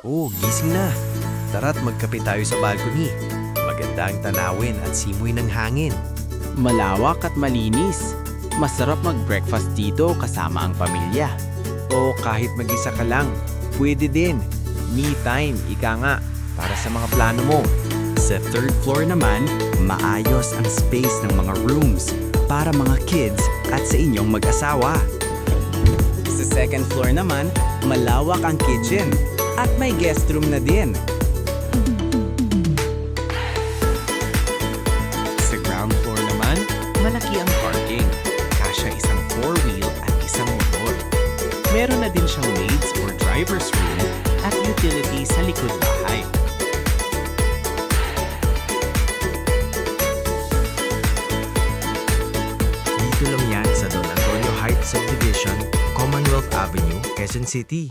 Oh, gising na. Tara't magkape tayo sa balcony. Maganda ang tanawin at simoy ng hangin. Malawak at malinis. Masarap mag-breakfast dito kasama ang pamilya. O kahit mag-isa ka lang, pwede din. Me time, ika nga, para sa mga plano mo. Sa third floor naman, maayos ang space ng mga rooms para mga kids at sa inyong mag-asawa. Sa second floor naman, malawak ang kitchen at may guest room na din. Sa ground floor naman, malaki ang parking. Kasya isang four-wheel at isang motor. Meron na din siyang maids or driver's room at utility sa likod bahay. Dito lang yan sa Don Antonio Heights Subdivision, Commonwealth Avenue, Quezon City.